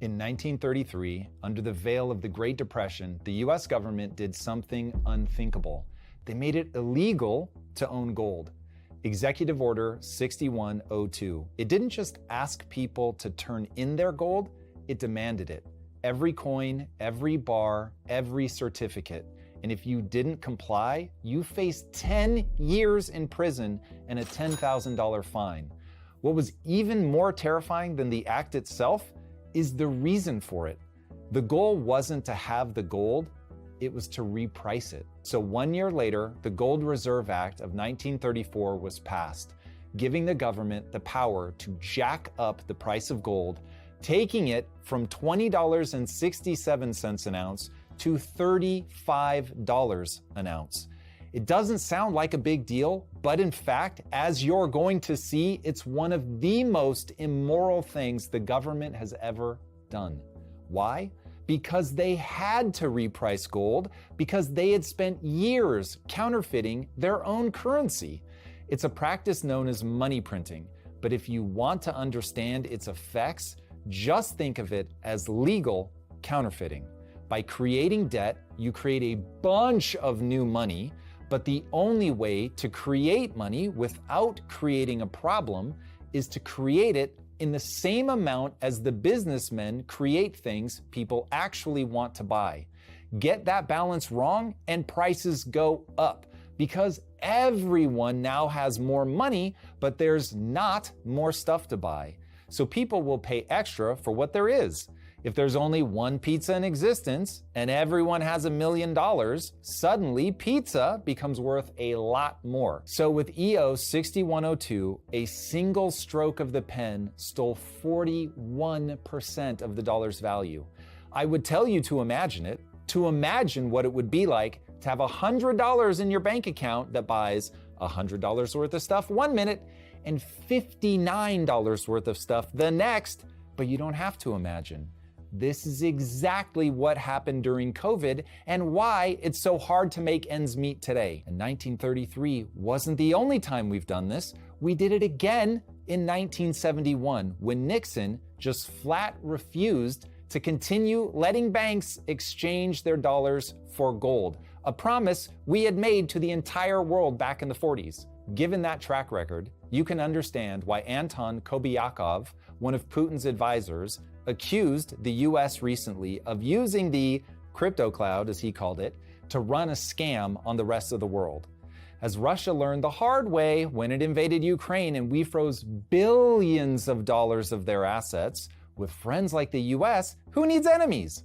In 1933, under the veil of the Great Depression, the US government did something unthinkable. They made it illegal to own gold. Executive Order 6102. It didn't just ask people to turn in their gold, it demanded it. Every coin, every bar, every certificate. And if you didn't comply, you faced 10 years in prison and a $10,000 fine. What was even more terrifying than the act itself is the reason for it. The goal wasn't to have the gold, it was to reprice it. So 1 year later, the Gold Reserve Act of 1934 was passed, giving the government the power to jack up the price of gold, taking it from $20.67 an ounce to $35 an ounce. It doesn't sound like a big deal, but in fact, as you're going to see, it's one of the most immoral things the government has ever done. Why? Because they had to reprice gold because they had spent years counterfeiting their own currency. It's a practice known as money printing, but if you want to understand its effects, just think of it as legal counterfeiting. By creating debt, you create a bunch of new money, but the only way to create money without creating a problem is to create it in the same amount as the businessmen create things people actually want to buy. Get that balance wrong and prices go up because everyone now has more money, but there's not more stuff to buy. So people will pay extra for what there is. If there's only one pizza in existence and everyone has $1 million, suddenly pizza becomes worth a lot more. So with EO 6102, a single stroke of the pen stole 41% of the dollar's value. I would tell you to imagine it, to imagine what it would be like to have $100 in your bank account that buys $100 worth of stuff 1 minute and $59 worth of stuff the next, but you don't have to imagine. This is exactly what happened during COVID and why it's so hard to make ends meet today. And 1933 wasn't the only time we've done this. We did it again in 1971 when Nixon just flat refused to continue letting banks exchange their dollars for gold, a promise we had made to the entire world back in the 40s. Given that track record, you can understand why Anton Kobiakov, one of Putin's advisors, accused the US recently of using the crypto cloud, as he called it, to run a scam on the rest of the world. As Russia learned the hard way when it invaded Ukraine and we froze billions of dollars of their assets, with friends like the US, who needs enemies?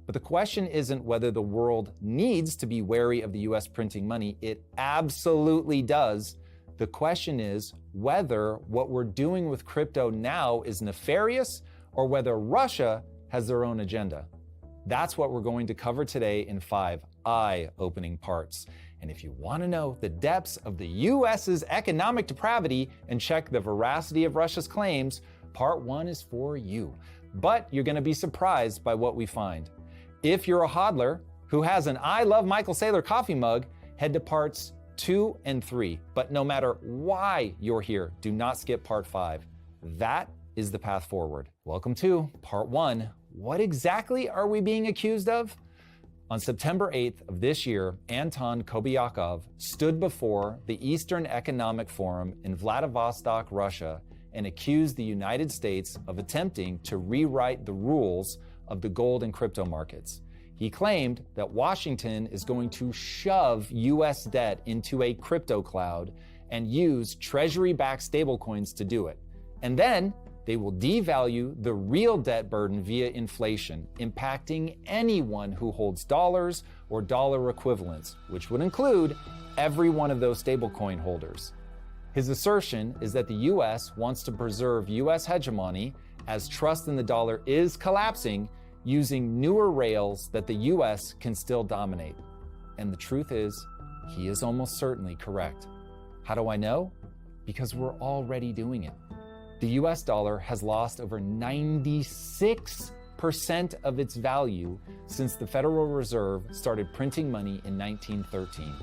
But the question isn't whether the world needs to be wary of the US printing money. It absolutely does. The question is whether what we're doing with crypto now is nefarious or whether Russia has their own agenda. That's what we're going to cover today in 5 eye-opening parts. And if you want to know the depths of the US's economic depravity and check the veracity of Russia's claims, part 1 is for you. But you're going to be surprised by what we find. If you're a hodler who has an I Love Michael Saylor coffee mug, head to parts 2 and 3. But no matter why you're here, do not skip part 5. That is the path forward. Welcome to part 1. What exactly are we being accused of? On September 8th of this year, Anton Kobiakov stood before the Eastern Economic Forum in Vladivostok, Russia, and accused the United States of attempting to rewrite the rules of the gold and crypto markets. He claimed that Washington is going to shove US debt into a crypto cloud and use treasury-backed stablecoins to do it. And then they will devalue the real debt burden via inflation, impacting anyone who holds dollars or dollar equivalents, which would include every one of those stablecoin holders. His assertion is that the US wants to preserve US hegemony as trust in the dollar is collapsing using newer rails that the US can still dominate. And the truth is, he is almost certainly correct. How do I know? Because we're already doing it. The US dollar has lost over 96% of its value since the Federal Reserve started printing money in 1913.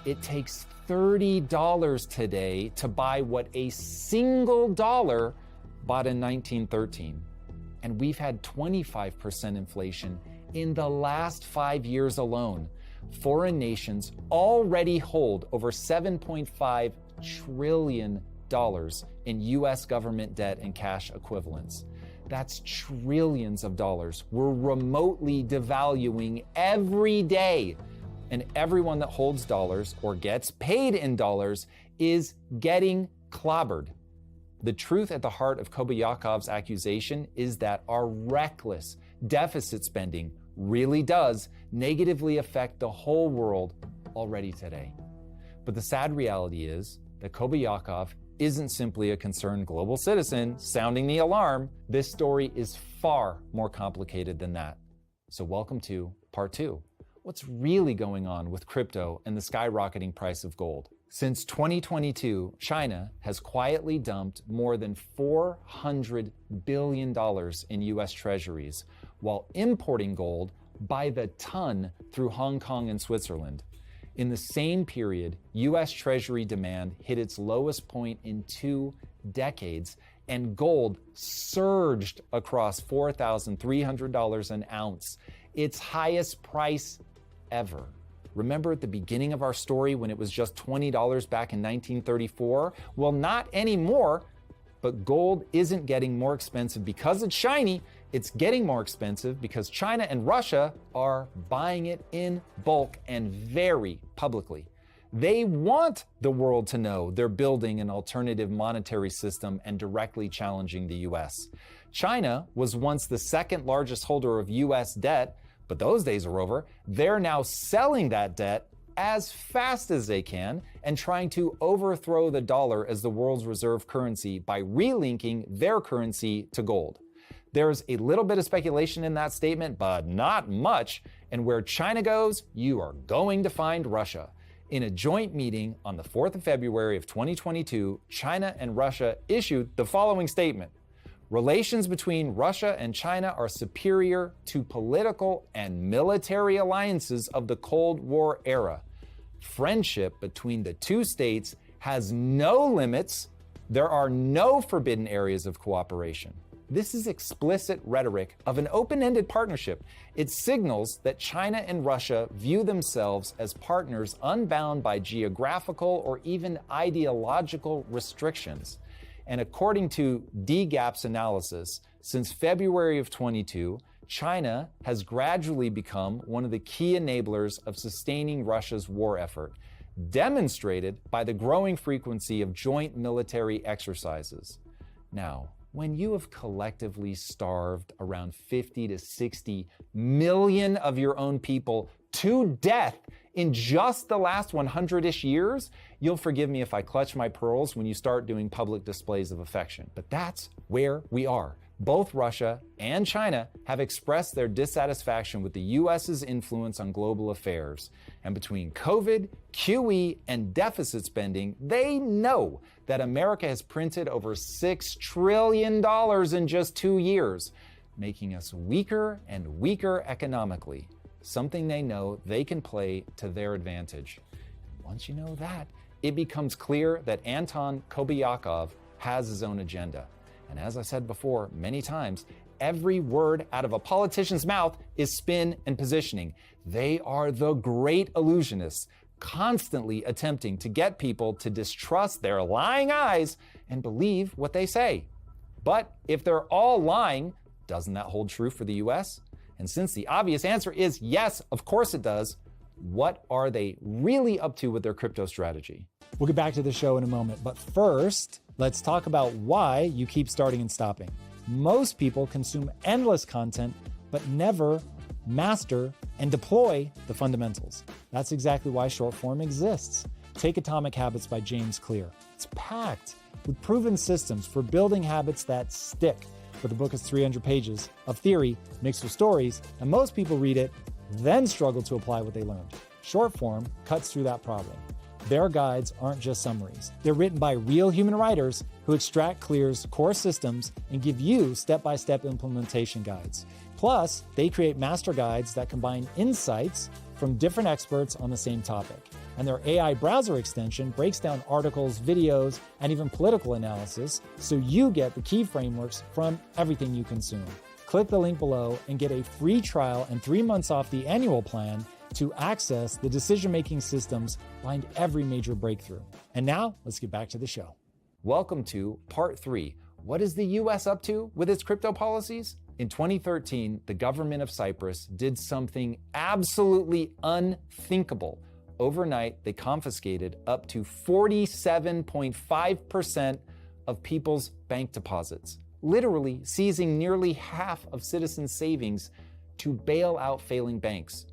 It takes $30 today to buy what a single dollar bought in 1913. and we've had 25% inflation in the last 5 years alone. Foreign nations already hold over $7.5 trillion in US government debt and cash equivalents. That's trillions of dollars we're remotely devaluing every day. And everyone that holds dollars or gets paid in dollars is getting clobbered. The truth at the heart of Kobayakov's accusation is that our reckless deficit spending really does negatively affect the whole world already today. But the sad reality is that Kobayakov isn't simply a concerned global citizen sounding the alarm. This story is far more complicated than that. So welcome to part 2. What's really going on with crypto and the skyrocketing price of gold? Since 2022, China has quietly dumped more than $400 billion in US treasuries while importing gold by the ton through Hong Kong and Switzerland. In the same period, US Treasury demand hit its lowest point in 2 decades, and gold surged across $4,300 an ounce, its highest price ever. Remember at the beginning of our story when it was just $20 back in 1934? Well, not anymore, but gold isn't getting more expensive because it's shiny. It's getting more expensive because China and Russia are buying it in bulk and very publicly. They want the world to know they're building an alternative monetary system and directly challenging the US. China was once the second largest holder of US debt, but those days are over. They're now selling that debt as fast as they can and trying to overthrow the dollar as the world's reserve currency by relinking their currency to gold. There's a little bit of speculation in that statement, but not much. And where China goes, you are going to find Russia. In a joint meeting on the 4th of February of 2022, China and Russia issued the following statement. Relations between Russia and China are superior to political and military alliances of the Cold War era. Friendship between the two states has no limits. There are no forbidden areas of cooperation. This is explicit rhetoric of an open-ended partnership. It signals that China and Russia view themselves as partners unbound by geographical or even ideological restrictions. And according to DGAP's analysis, since February of 22, China has gradually become one of the key enablers of sustaining Russia's war effort, demonstrated by the growing frequency of joint military exercises. Now, when you have collectively starved around 50 to 60 million of your own people to death in just the last 100-ish years, you'll forgive me if I clutch my pearls when you start doing public displays of affection. But that's where we are. Both Russia and China have expressed their dissatisfaction with the US's influence on global affairs. And between COVID, QE, and deficit spending, they know that America has printed over $6 trillion in just 2 years, making us weaker and weaker economically, something they know they can play to their advantage. Once you know that, it becomes clear that Anton Kobayakov has his own agenda. And as I said before many times, every word out of a politician's mouth is spin and positioning. They are the great illusionists, constantly attempting to get people to distrust their lying eyes and believe what they say. But if they're all lying, doesn't that hold true for the US? And since the obvious answer is yes, of course it does, what are they really up to with their crypto strategy? We'll get back to the show in a moment, but first, let's talk about why you keep starting and stopping. Most people consume endless content, but never master and deploy the fundamentals. That's exactly why short form exists. Take Atomic Habits by James Clear. It's packed with proven systems for building habits that stick. But the book is 300 pages of theory mixed with stories, and most people read it, then struggle to apply what they learned. Short form cuts through that problem. Their guides aren't just summaries. They're written by real human writers who extract Clear's core systems and give you step-by-step implementation guides. Plus, they create master guides that combine insights from different experts on the same topic. And their AI browser extension breaks down articles, videos, and even political analysis so you get the key frameworks from everything you consume. Click the link below and get a free trial and 3 months off the annual plan to access the decision-making systems behind every major breakthrough. And now, let's get back to the show. Welcome to part 3. What is the US up to with its crypto policies? In 2013, the government of Cyprus did something absolutely unthinkable. Overnight, they confiscated up to 47.5% of people's bank deposits, literally seizing nearly half of citizens' savings to bail out failing banks.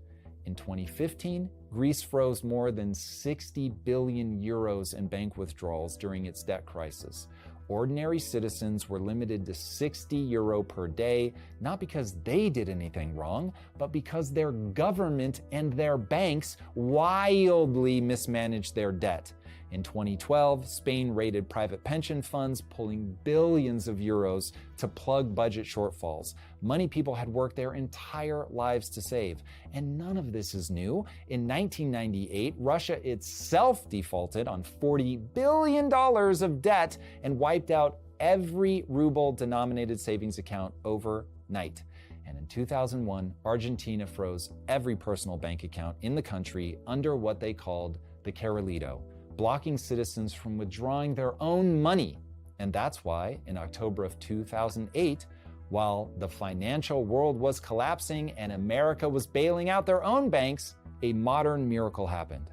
In 2015, Greece froze more than 60 billion euros in bank withdrawals during its debt crisis. Ordinary citizens were limited to 60 euro per day, not because they did anything wrong, but because their government and their banks wildly mismanaged their debt. In 2012, Spain raided private pension funds, pulling billions of euros to plug budget shortfalls. Money people had worked their entire lives to save. And none of this is new. In 1998, Russia itself defaulted on $40 billion of debt and wiped out every ruble-denominated savings account overnight. And in 2001, Argentina froze every personal bank account in the country under what they called the Carolito, blocking citizens from withdrawing their own money. And that's why, in October of 2008, while the financial world was collapsing and America was bailing out their own banks, a modern miracle happened.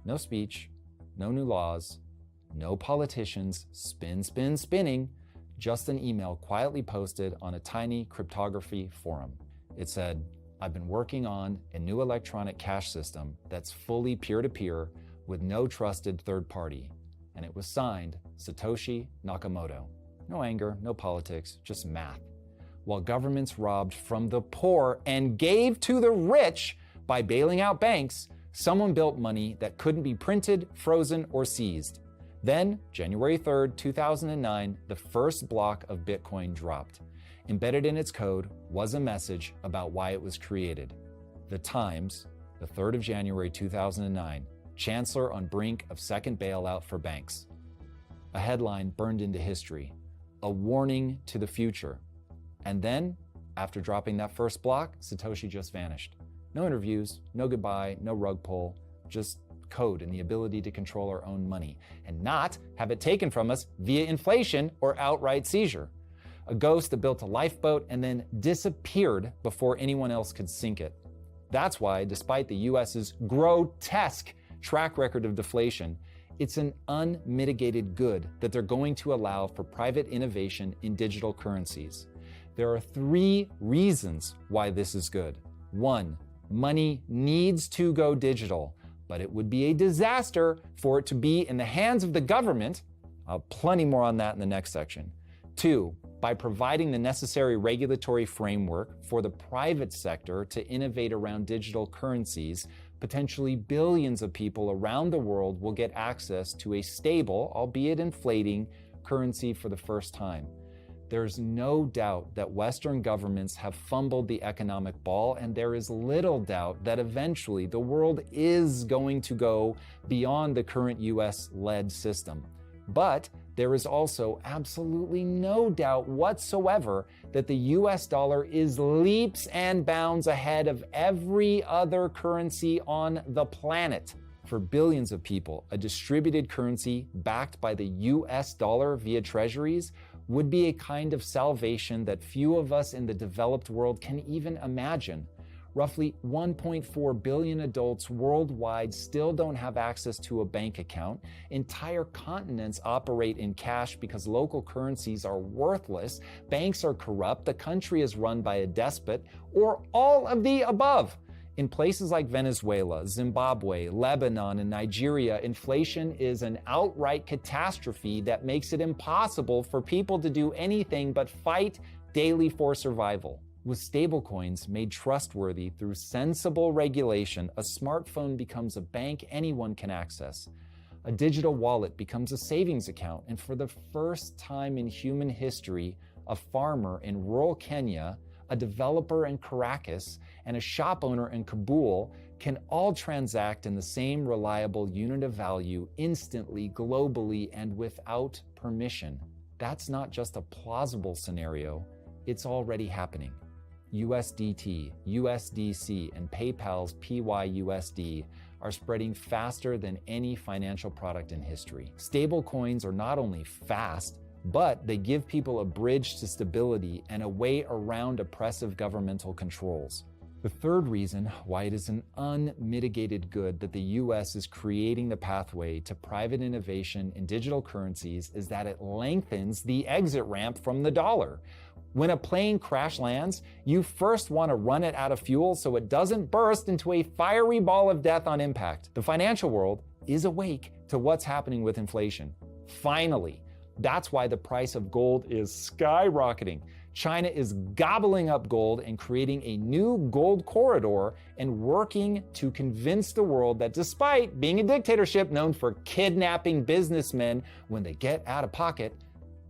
No speech, no new laws, no politicians spinning, just an email quietly posted on a tiny cryptography forum. It said, "I've been working on a new electronic cash system that's fully peer-to-peer with no trusted third party." And it was signed Satoshi Nakamoto. No anger, no politics, just math. While governments robbed from the poor and gave to the rich by bailing out banks, someone built money that couldn't be printed, frozen, or seized. Then, January 3rd, 2009, the first block of Bitcoin dropped. Embedded in its code was a message about why it was created. The Times, the 3rd of January 2009, Chancellor on brink of second bailout for banks. A headline burned into history, a warning to the future. And then, after dropping that first block, Satoshi just vanished. No interviews, no goodbye, no rug pull, just code and the ability to control our own money and not have it taken from us via inflation or outright seizure. A ghost that built a lifeboat and then disappeared before anyone else could sink it. That's why, despite the US's grotesque track record of deflation, it's an unmitigated good that they're going to allow for private innovation in digital currencies. There are 3 reasons why this is good. 1, money needs to go digital, but it would be a disaster for it to be in the hands of the government. I'll have plenty more on that in the next section. 2, by providing the necessary regulatory framework for the private sector to innovate around digital currencies, potentially billions of people around the world will get access to a stable, albeit inflating, currency for the first time. There's no doubt that Western governments have fumbled the economic ball, and there is little doubt that eventually the world is going to go beyond the current US-led system. But there is also absolutely no doubt whatsoever that the US dollar is leaps and bounds ahead of every other currency on the planet. For billions of people, a distributed currency backed by the US dollar via treasuries would be a kind of salvation that few of us in the developed world can even imagine. Roughly 1.4 billion adults worldwide still don't have access to a bank account. Entire continents operate in cash because local currencies are worthless, banks are corrupt, the country is run by a despot, or all of the above. In places like Venezuela, Zimbabwe, Lebanon, and Nigeria, inflation is an outright catastrophe that makes it impossible for people to do anything but fight daily for survival. With stablecoins made trustworthy through sensible regulation, a smartphone becomes a bank anyone can access. A digital wallet becomes a savings account, and for the first time in human history, a farmer in rural Kenya, a developer in Caracas, and a shop owner in Kabul can all transact in the same reliable unit of value instantly, globally, and without permission. That's not just a plausible scenario. It's already happening. USDT, USDC, and PayPal's PYUSD are spreading faster than any financial product in history. Stablecoins are not only fast, but they give people a bridge to stability and a way around oppressive governmental controls. The third reason why it is an unmitigated good that the US is creating the pathway to private innovation in digital currencies is that it lengthens the exit ramp from the dollar. When a plane crash lands, you first want to run it out of fuel so it doesn't burst into a fiery ball of death on impact. The financial world is awake to what's happening with inflation. Finally, that's why the price of gold is skyrocketing. China is gobbling up gold and creating a new gold corridor and working to convince the world that despite being a dictatorship known for kidnapping businessmen when they get out of pocket,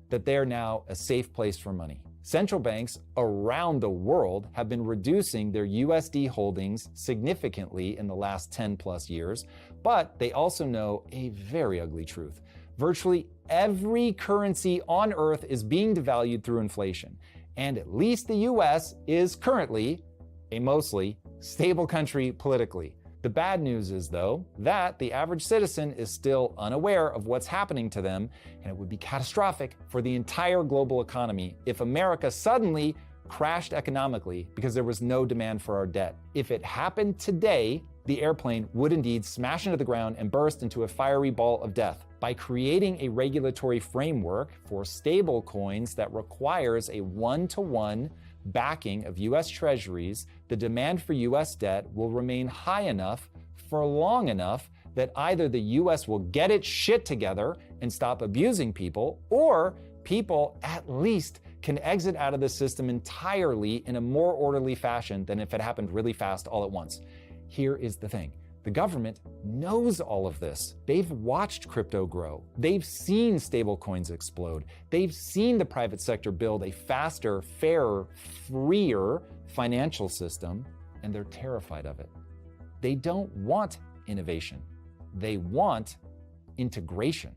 that they're now a safe place for money. Central banks around the world have been reducing their USD holdings significantly in the last 10 plus years, but they also know a very ugly truth. Virtually every currency on Earth is being devalued through inflation, and at least the US is currently a mostly stable country politically. The bad news is, though, that the average citizen is still unaware of what's happening to them, and it would be catastrophic for the entire global economy if America suddenly crashed economically because there was no demand for our debt. If it happened today, the airplane would indeed smash into the ground and burst into a fiery ball of death. By creating a regulatory framework for stable coins that requires a one-to-one backing of US treasuries, the demand for US debt will remain high enough for long enough that either the US will get its shit together and stop abusing people, or people at least can exit out of the system entirely in a more orderly fashion than if it happened really fast all at once. Here is the thing. The government knows all of this. They've watched crypto grow. They've seen stablecoins explode. They've seen the private sector build a faster, fairer, freer financial system, and they're terrified of it. They don't want innovation. They want integration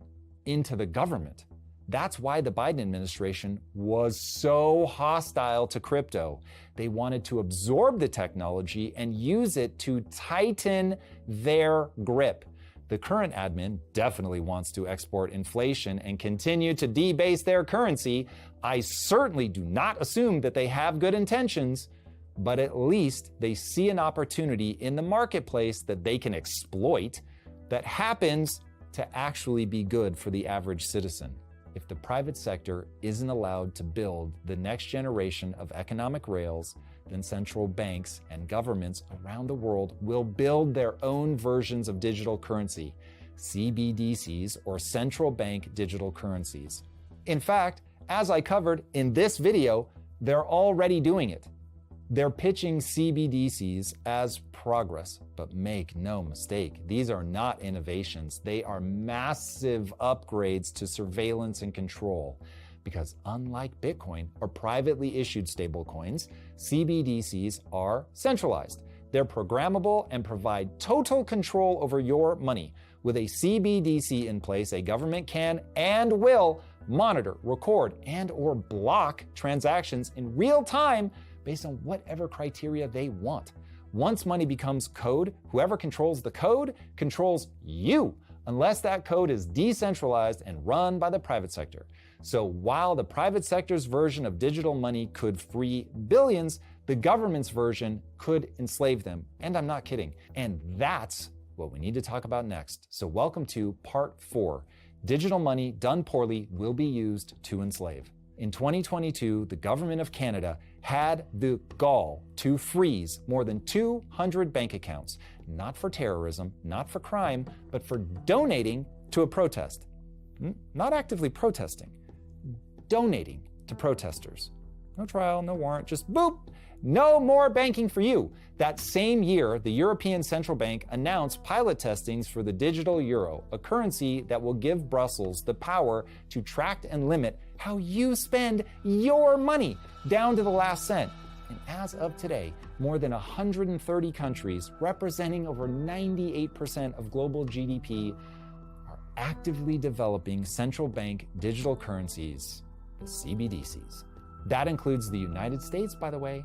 into the government. That's why the Biden administration was so hostile to crypto. They wanted to absorb the technology and use it to tighten their grip. The current admin definitely wants to export inflation and continue to debase their currency. I certainly do not assume that they have good intentions, but at least they see an opportunity in the marketplace that they can exploit that happens to actually be good for the average citizen. If the private sector isn't allowed to build the next generation of economic rails, then central banks and governments around the world will build their own versions of digital currency, CBDCs, or central bank digital currencies. In fact, as I covered in this video, they're already doing it. They're pitching CBDCs as progress, but make no mistake, these are not innovations. They are massive upgrades to surveillance and control. Because unlike Bitcoin or privately issued stablecoins, CBDCs are centralized. They're programmable and provide total control over your money. With a CBDC in place, a government can and will monitor, record, and/or block transactions in real time based on whatever criteria they want. Once money becomes code, whoever controls the code controls you, unless that code is decentralized and run by the private sector. So while the private sector's version of digital money could free billions, the government's version could enslave them. And I'm not kidding. And that's what we need to talk about next. So welcome to part 4. Digital money done poorly will be used to enslave. In 2022, the government of Canada had the gall to freeze more than 200 bank accounts, not for terrorism, not for crime, but for donating to a protest. Not actively protesting, donating to protesters. No trial, no warrant, just boop, no more banking for you. That same year, the European Central Bank announced pilot testings for the digital euro, a currency that will give Brussels the power to track and limit how you spend your money down to the last cent. And as of today, more than 130 countries, representing over 98% of global GDP, are actively developing central bank digital currencies, CBDCs. That includes the United States, by the way.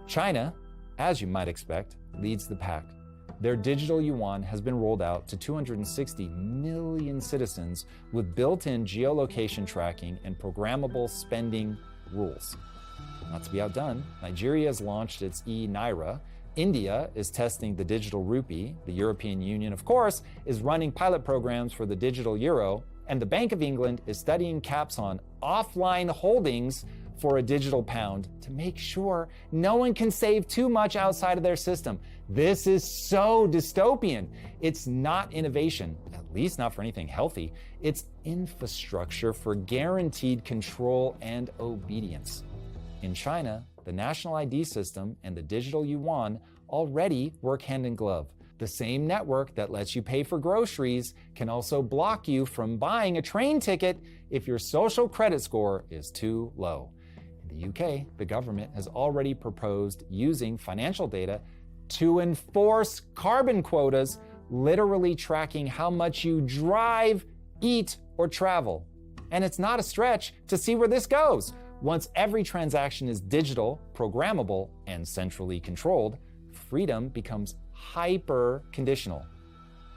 China, as you might expect, leads the pack. Their digital yuan has been rolled out to 260 million citizens with built-in geolocation tracking and programmable spending rules. Not to be outdone, Nigeria has launched its e-Naira. India is testing the digital rupee. The European Union, of course, is running pilot programs for the digital euro. And the Bank of England is studying caps on offline holdings for a digital pound to make sure no one can save too much outside of their system. This is so dystopian. It's not innovation, at least not for anything healthy. It's infrastructure for guaranteed control and obedience. In China, the national ID system and the digital yuan already work hand in glove. The same network that lets you pay for groceries can also block you from buying a train ticket if your social credit score is too low. In the UK, the government has already proposed using financial data to enforce carbon quotas, literally tracking how much you drive, eat, or travel. And it's not a stretch to see where this goes. Once every transaction is digital, programmable, and centrally controlled, freedom becomes hyper-conditional.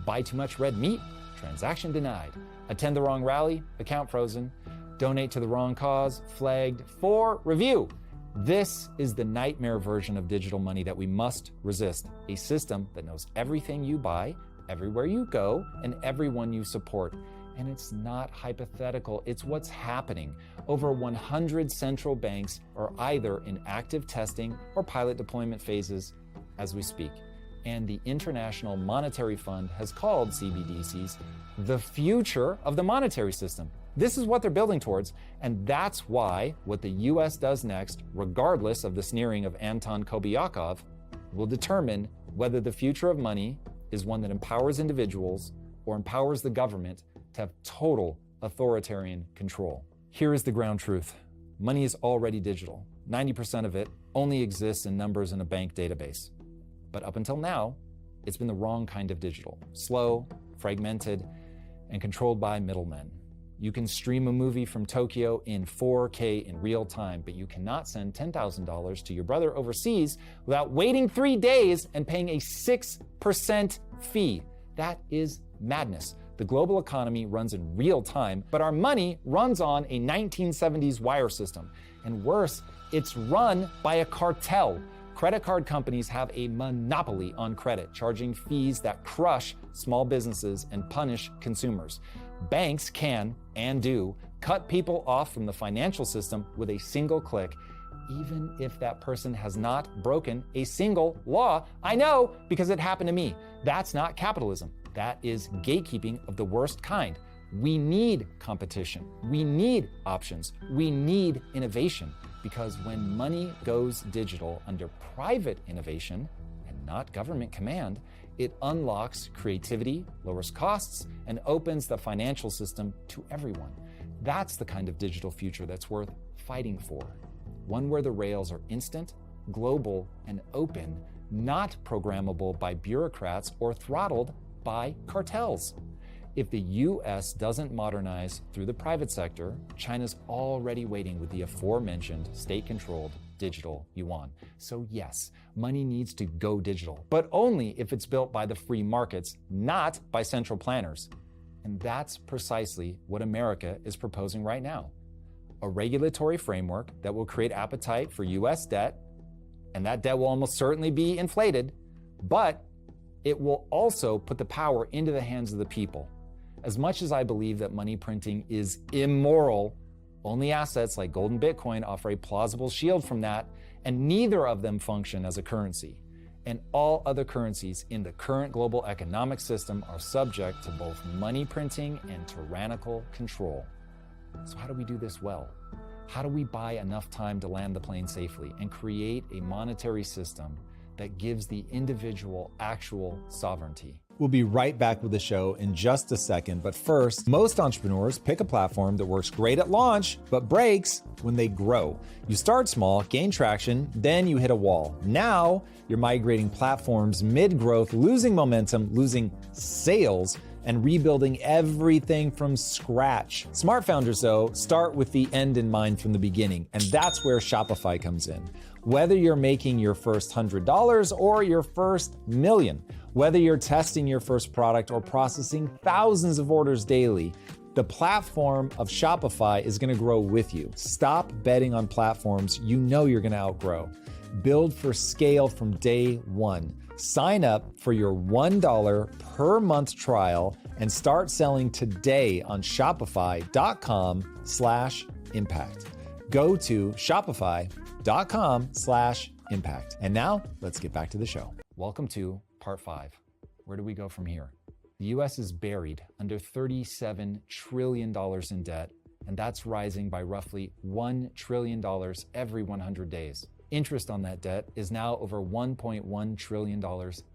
Buy too much red meat? Transaction denied. Attend the wrong rally? Account frozen. Donate to the wrong cause? Flagged for review. This is the nightmare version of digital money that we must resist. A system that knows everything you buy, everywhere you go, and everyone you support. And it's not hypothetical, it's what's happening. Over 100 central banks are either in active testing or pilot deployment phases as we speak. And the International Monetary Fund has called CBDCs the future of the monetary system. This is what they're building towards, and that's why what the US does next, regardless of the sneering of Anton Kobiakov, will determine whether the future of money is one that empowers individuals or empowers the government to have total authoritarian control. Here is the ground truth. Money is already digital. 90% of it only exists in numbers in a bank database. But up until now, it's been the wrong kind of digital. Slow, fragmented, and controlled by middlemen. You can stream a movie from Tokyo in 4K in real time, but you cannot send $10,000 to your brother overseas without waiting 3 days and paying a 6% fee. That is madness. The global economy runs in real time, but our money runs on a 1970s wire system. And worse, it's run by a cartel. Credit card companies have a monopoly on credit, charging fees that crush small businesses and punish consumers. Banks can, and do, cut people off from the financial system with a single click, even if that person has not broken a single law. I know, because it happened to me. That's not capitalism. That is gatekeeping of the worst kind. We need competition. We need options. We need innovation. Because when money goes digital under private innovation and not government command, it unlocks creativity, lowers costs, and opens the financial system to everyone. That's the kind of digital future that's worth fighting for. One where the rails are instant, global, and open, not programmable by bureaucrats or throttled by cartels. If the US doesn't modernize through the private sector, China's already waiting with the aforementioned state-controlled digital yuan. So yes, money needs to go digital, but only if it's built by the free markets, not by central planners. And that's precisely what America is proposing right now. A regulatory framework that will create appetite for US debt, and that debt will almost certainly be inflated, but it will also put the power into the hands of the people. As much as I believe that money printing is immoral, only assets like gold and Bitcoin offer a plausible shield from that, and neither of them function as a currency. And all other currencies in the current global economic system are subject to both money printing and tyrannical control. So how do we do this well? How do we buy enough time to land the plane safely and create a monetary system that gives the individual actual sovereignty? We'll be right back with the show in just a second, but first, most entrepreneurs pick a platform that works great at launch, but breaks when they grow. You start small, gain traction, then you hit a wall. Now, you're migrating platforms mid-growth, losing momentum, losing sales, and rebuilding everything from scratch. Smart founders, though, start with the end in mind from the beginning, and that's where Shopify comes in. Whether you're making your first $100 or your first million, whether you're testing your first product or processing thousands of orders daily, the platform of Shopify is gonna grow with you. Stop betting on platforms you know you're gonna outgrow. Build for scale from day one. Sign up for your $1 per month trial and start selling today on shopify.com/impact. Go to shopify.com/impact. And now let's get back to the show. Welcome to part 5. Where do we go from here? The US is buried under $37 trillion in debt, and that's rising by roughly $1 trillion every 100 days. Interest on that debt is now over $1.1 trillion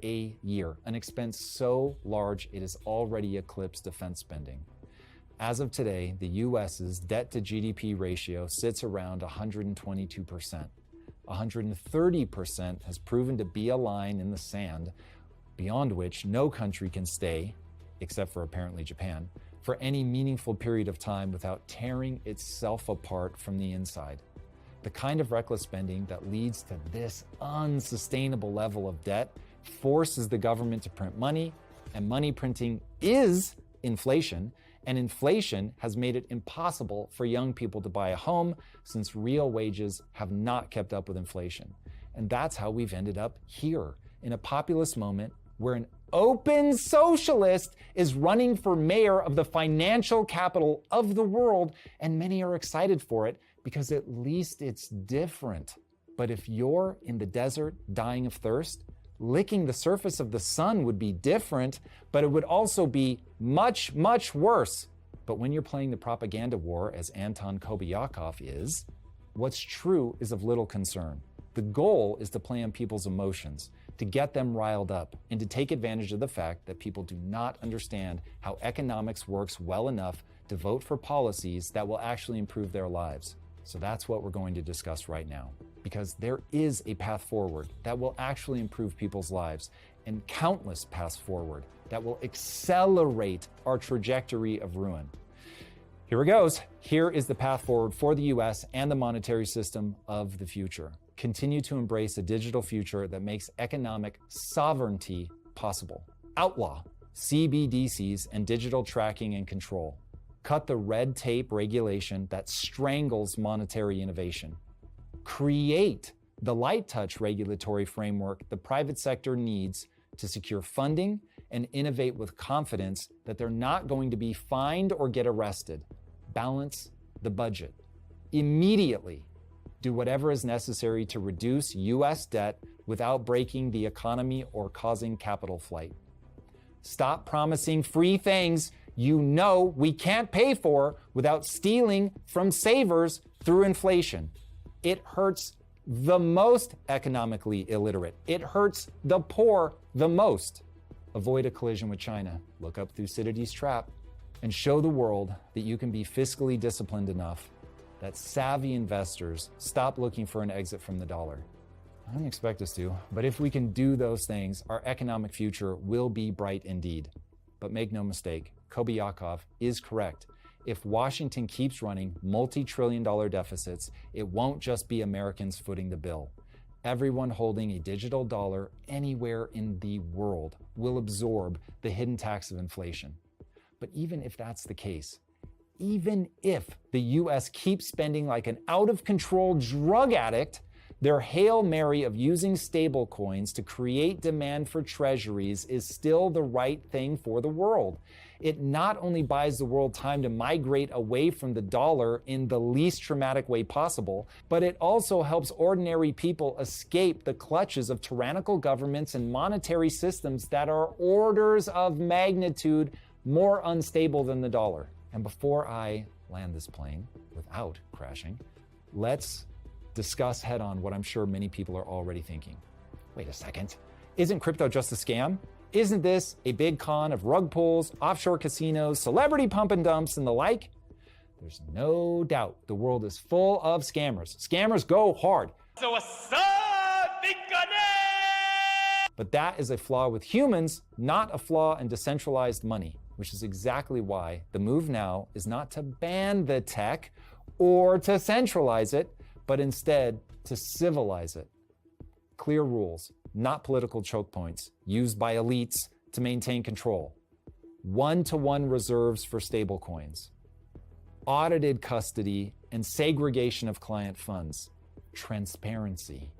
a year, an expense so large it has already eclipsed defense spending. As of today, the US's debt to GDP ratio sits around 122%. 130% has proven to be a line in the sand, beyond which no country can stay, except for apparently Japan, for any meaningful period of time without tearing itself apart from the inside. The kind of reckless spending that leads to this unsustainable level of debt forces the government to print money, and money printing is inflation, and inflation has made it impossible for young people to buy a home since real wages have not kept up with inflation. And that's how we've ended up here, in a populist moment where an open socialist is running for mayor of the financial capital of the world, and many are excited for it because at least it's different. But if you're in the desert dying of thirst, licking the surface of the sun would be different, but it would also be much, much worse. But when you're playing the propaganda war, as Anton Kobiakov is, what's true is of little concern. The goal is to play on people's emotions, to get them riled up, and to take advantage of the fact that people do not understand how economics works well enough to vote for policies that will actually improve their lives. So that's what we're going to discuss right now, because there is a path forward that will actually improve people's lives, and countless paths forward that will accelerate our trajectory of ruin. Here it goes. Here is the path forward for the US and the monetary system of the future. Continue to embrace a digital future that makes economic sovereignty possible. Outlaw CBDCs and digital tracking and control. Cut the red tape regulation that strangles monetary innovation. Create the light touch regulatory framework the private sector needs to secure funding and innovate with confidence that they're not going to be fined or get arrested. Balance the budget. Immediately do whatever is necessary to reduce US debt without breaking the economy or causing capital flight. Stop promising free things you know we can't pay for without stealing from savers through inflation. It hurts the most economically illiterate. It hurts the poor the most. Avoid a collision with China. Look up Thucydides' trap and show the world that you can be fiscally disciplined enough that savvy investors stop looking for an exit from the dollar. I don't expect us to, but if we can do those things, our economic future will be bright indeed. But make no mistake, Kobiakov is correct. If Washington keeps running multi-trillion-dollar deficits, it won't just be Americans footing the bill. Everyone holding a digital dollar anywhere in the world will absorb the hidden tax of inflation. But even if that's the case, even if the US keeps spending like an out-of-control drug addict, their Hail Mary of using stablecoins to create demand for treasuries is still the right thing for the world. It not only buys the world time to migrate away from the dollar in the least traumatic way possible, but it also helps ordinary people escape the clutches of tyrannical governments and monetary systems that are orders of magnitude more unstable than the dollar. And before I land this plane without crashing, let's discuss head on what I'm sure many people are already thinking. Wait a second, isn't crypto just a scam? Isn't this a big con of rug pulls, offshore casinos, celebrity pump and dumps, and the like? There's no doubt the world is full of scammers. Scammers go hard. So what's up, big gunner? But that is a flaw with humans, not a flaw in decentralized money. which is exactly why the move now is not to ban the tech or to centralize it, but instead to civilize it. Clear rules, not political choke points, used by elites to maintain control. One-to-one reserves for stablecoins. Audited custody and segregation of client funds. Transparency.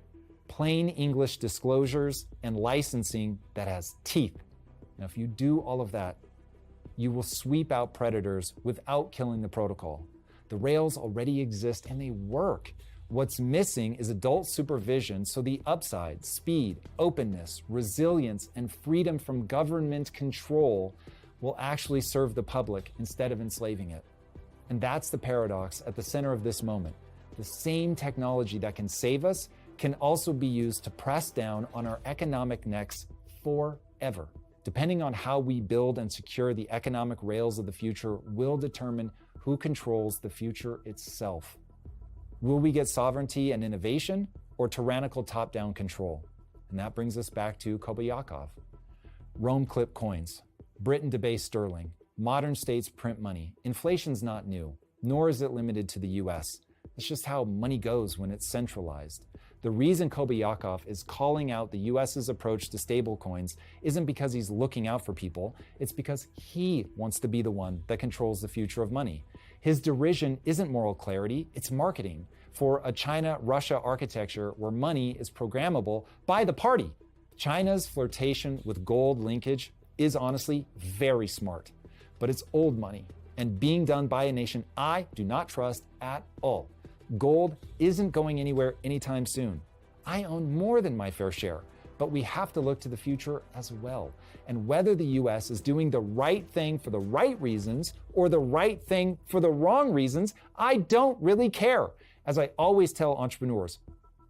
Plain English disclosures and licensing that has teeth. Now, if you do all of that, you will sweep out predators without killing the protocol. The rails already exist and they work. What's missing is adult supervision, so the upside, speed, openness, resilience, and freedom from government control will actually serve the public instead of enslaving it. And that's the paradox at the center of this moment. The same technology that can save us can also be used to press down on our economic necks forever. Depending on how we build and secure the economic rails of the future will determine who controls the future itself. Will we get sovereignty and innovation or tyrannical top-down control? And that brings us back to Kobayakov. Rome clipped coins. Britain debased sterling. Modern states print money. Inflation's not new, nor is it limited to the US. It's just how money goes when it's centralized. The reason Kobayakov is calling out the US's approach to stablecoins isn't because he's looking out for people, it's because he wants to be the one that controls the future of money. His derision isn't moral clarity, it's marketing for a China-Russia architecture where money is programmable by the party. China's flirtation with gold linkage is honestly very smart, but it's old money and being done by a nation I do not trust at all. Gold isn't going anywhere anytime soon. I own more than my fair share, but we have to look to the future as well. And whether the US is doing the right thing for the right reasons or the right thing for the wrong reasons, I don't really care. As I always tell entrepreneurs,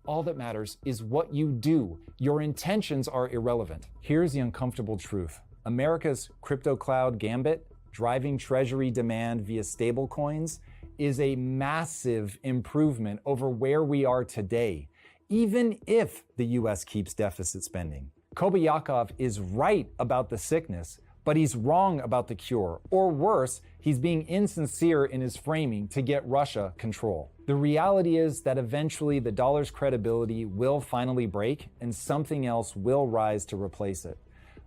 all that matters is what you do. Your intentions are irrelevant. Here's the uncomfortable truth. America's crypto cloud gambit, driving treasury demand via stablecoins, is a massive improvement over where we are today, even if the US keeps deficit spending. Kobayakov is right about the sickness, but he's wrong about the cure. Or worse, he's being insincere in his framing to get Russia control. The reality is that eventually the dollar's credibility will finally break and something else will rise to replace it.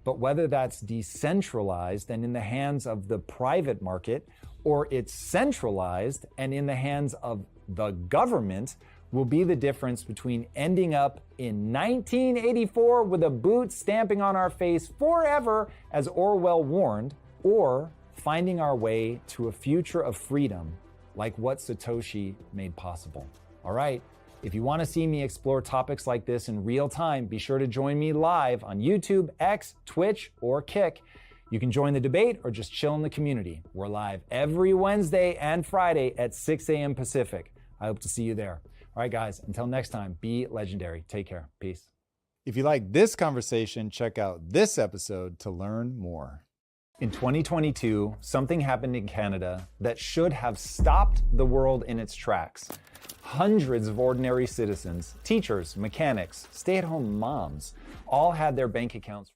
But whether that's decentralized and in the hands of the private market, or it's centralized and in the hands of the government, will be the difference between ending up in 1984 with a boot stamping on our face forever, as Orwell warned, or finding our way to a future of freedom like what Satoshi made possible. All right, if you want to see me explore topics like this in real time, be sure to join me live on YouTube, X, Twitch, or Kick. You can join the debate or just chill in the community. We're live every Wednesday and Friday at 6 a.m. Pacific. I hope to see you there. All right, guys, until next time, be legendary. Take care. Peace. If you like this conversation, check out this episode to learn more. In 2022, something happened in Canada that should have stopped the world in its tracks. Hundreds of ordinary citizens, teachers, mechanics, stay-at-home moms, all had their bank accounts